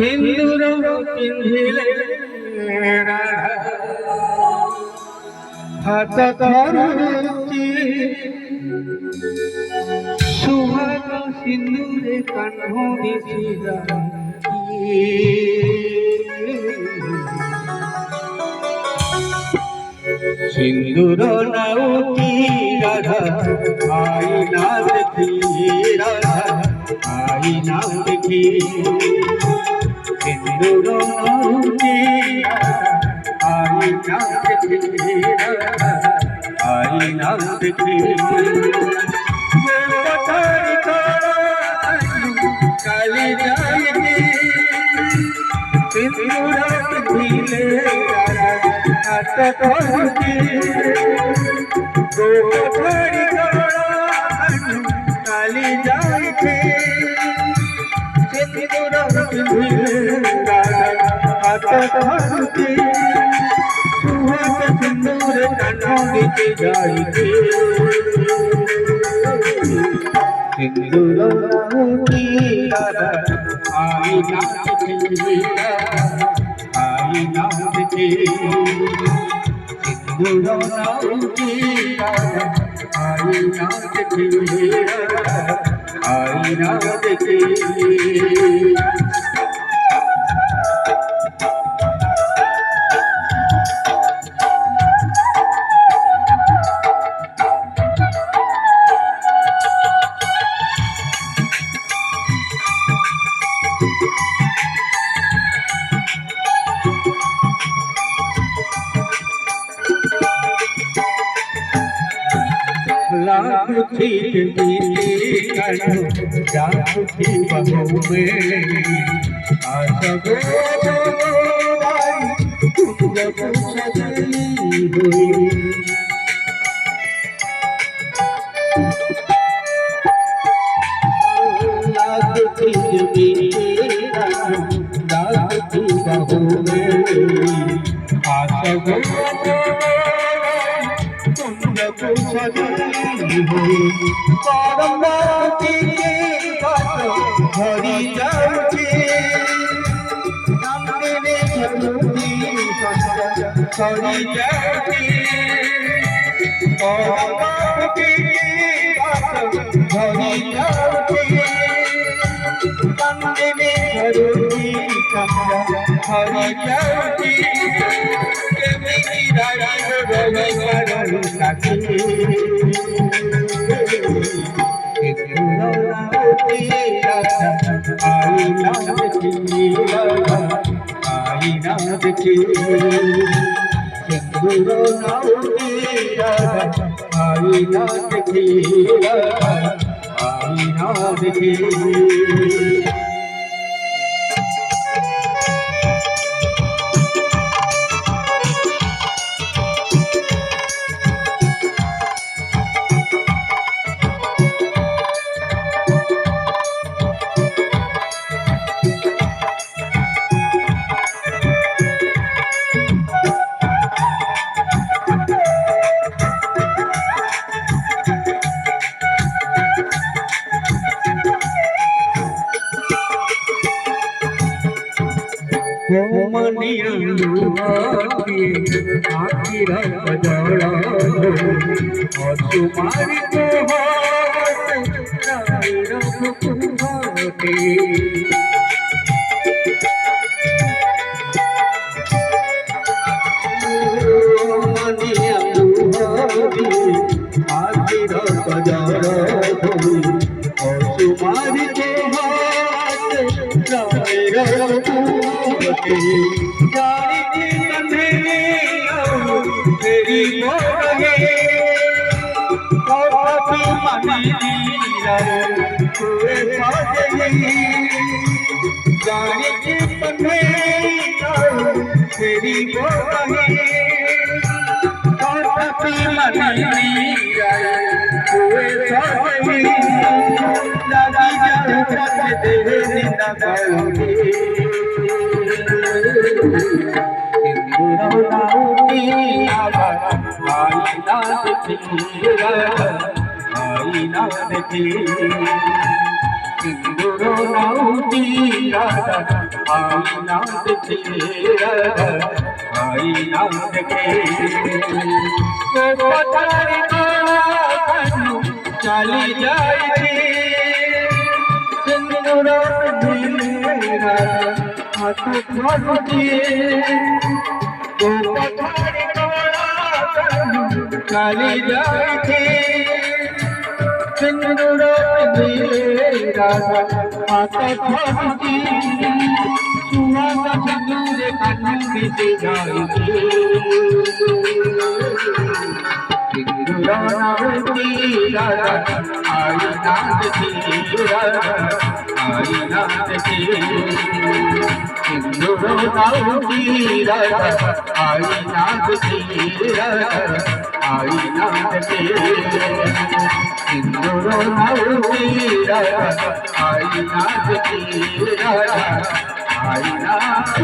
সিন্দুর পিন্ধিলে হাত ধরুচি সুহাগ সিন্দুরে কান্হ দিছিলা সিন্দুর নাউকি রাধা আইনা দেখি রাধা আইনা দেখি সিন্দুর নাউকি আইনা দেখি রাধা আইনা দেখি কালি যাইনি সিন্দুর পিন্ধিলে হাত ধরুচি গোপরি কালি যাইছে সিন্দুর পিন্ধিলে হাত ধরুচি সুহাগ সিন্দুরে কান্হ দিতে যাইছে সিন্দুর নাউকি রাধা আইনা দেখি আইনা দেখি সিন্দুর নাউকি রাধা আইনা দেখি আইনা দেখি लाखी जाखी बहु में आशा गो लाखी बहु में आशा गो हरी जाऊे हरी जाऊे हरी जाऊे हरी जाऊे आईना देखी आईना देखी सिंदूर नाउकी राधा आईना देखी आईना देखी मनिया आखिर बजड़ा तुम्हारी मनिया आखिर बजड़ा तुम्हारी तेरी आईना देखी सिंदूर नाउकी की राधा आई नाथ की राधा आई नाथ की वो पठारी कानू चली जाई थी सिंदूर मेरा हाथ खोल दिए वो पठारी कानू चली जाई थी सिंदूर मेरा हाथ खोल दिए सुहाना सिंदूर कानू बीत जाई थी आई नाथ की राधा आई नाथ की सिंदूर की राधा आई नाथ की राधा आई नाथ की सिंदूर की राधा आई नाथ की राधा आई नाथ